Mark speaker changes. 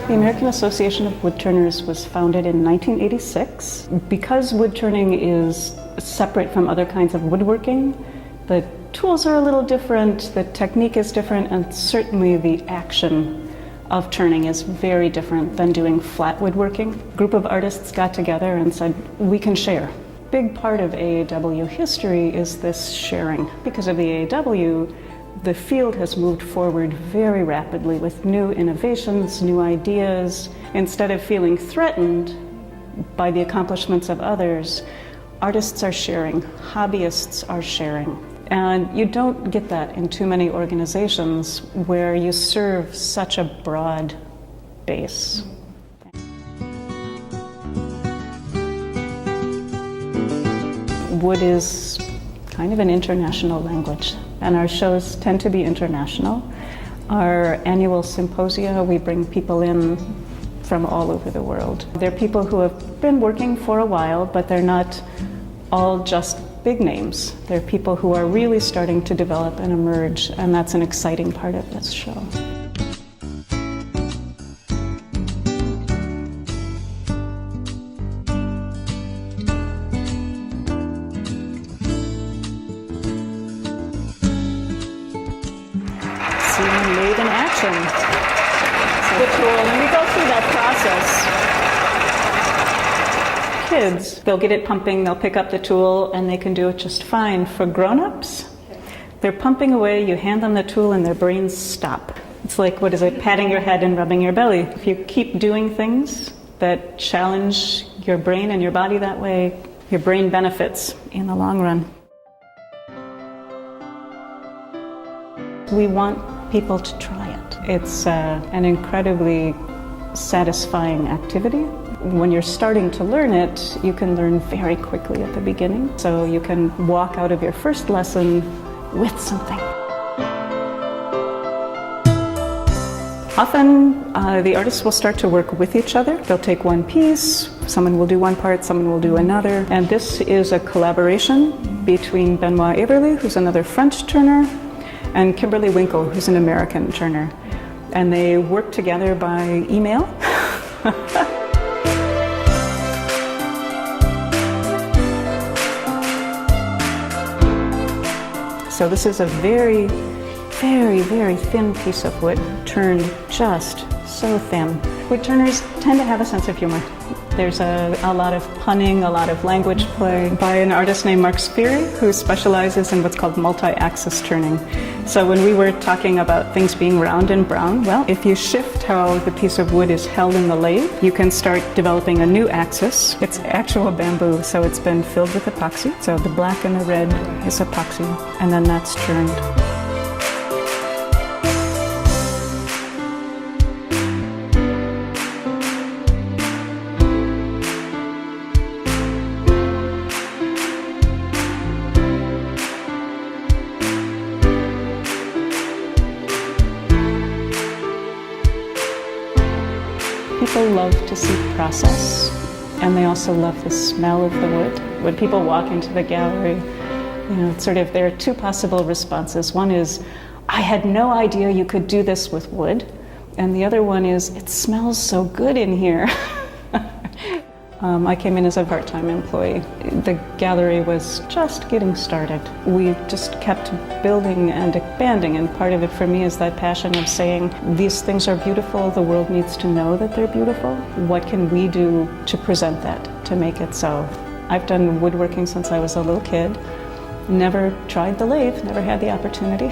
Speaker 1: The American Association of Woodturners was founded in 1986. Because woodturning is separate from other kinds of woodworking, the tools are a little different, the technique is different, and certainly the action of turning is very different than doing flat woodworking. A group of artists got together and said, we can share. Big part of AAW history is this sharing. Because of the AAW, the field has moved forward very rapidly with new innovations, new ideas. Instead of feeling threatened by the accomplishments of others, artists are sharing, hobbyists are sharing. And you don't get that in too many organizations where you serve such a broad base. Wood is kind of an international language, and our shows tend to be international. Our annual symposia, we bring people in from all over the world. They're people who have been working for a while, but they're not all just big names. They're people who are really starting to develop and emerge, and that's an exciting part of this show. Made in action. The tool, and we go through that process. Kids, they'll get it pumping, they'll pick up the tool, and they can do it just fine. For grown-ups, they're pumping away, you hand them the tool, and their brains stop. It's like, what is it, patting your head and rubbing your belly. If you keep doing things that challenge your brain and your body that way, your brain benefits in the long run. We want people to try it. It's an incredibly satisfying activity. When you're starting to learn it, you can learn very quickly at the beginning. So you can walk out of your first lesson with something. Often the artists will start to work with each other. They'll take one piece, someone will do one part, someone will do another. And this is a collaboration between Benoit Eberly, who's another French turner, and Kimberly Winkle, who's an American turner. And they work together by email. So this is a very, very, very thin piece of wood, turned just so thin. Woodturners tend to have a sense of humor. There's a lot of punning, a lot of language play by an artist named Mark Spheri, who specializes in what's called multi-axis turning. So when we were talking about things being round and brown, well, if you shift how the piece of wood is held in the lathe, you can start developing a new axis. It's actual bamboo, so it's been filled with epoxy. So the black and the red is epoxy, and then that's turned. People love to see process, and they also love the smell of the wood. When people walk into the gallery, it's sort of, there are two possible responses. One is, I had no idea you could do this with wood. And the other one is, it smells so good in here. I came in as a part-time employee. The gallery was just getting started. We just kept building and expanding, and part of it for me is that passion of saying, these things are beautiful, the world needs to know that they're beautiful. What can we do to present that, to make it so? I've done woodworking since I was a little kid. Never tried the lathe, never had the opportunity.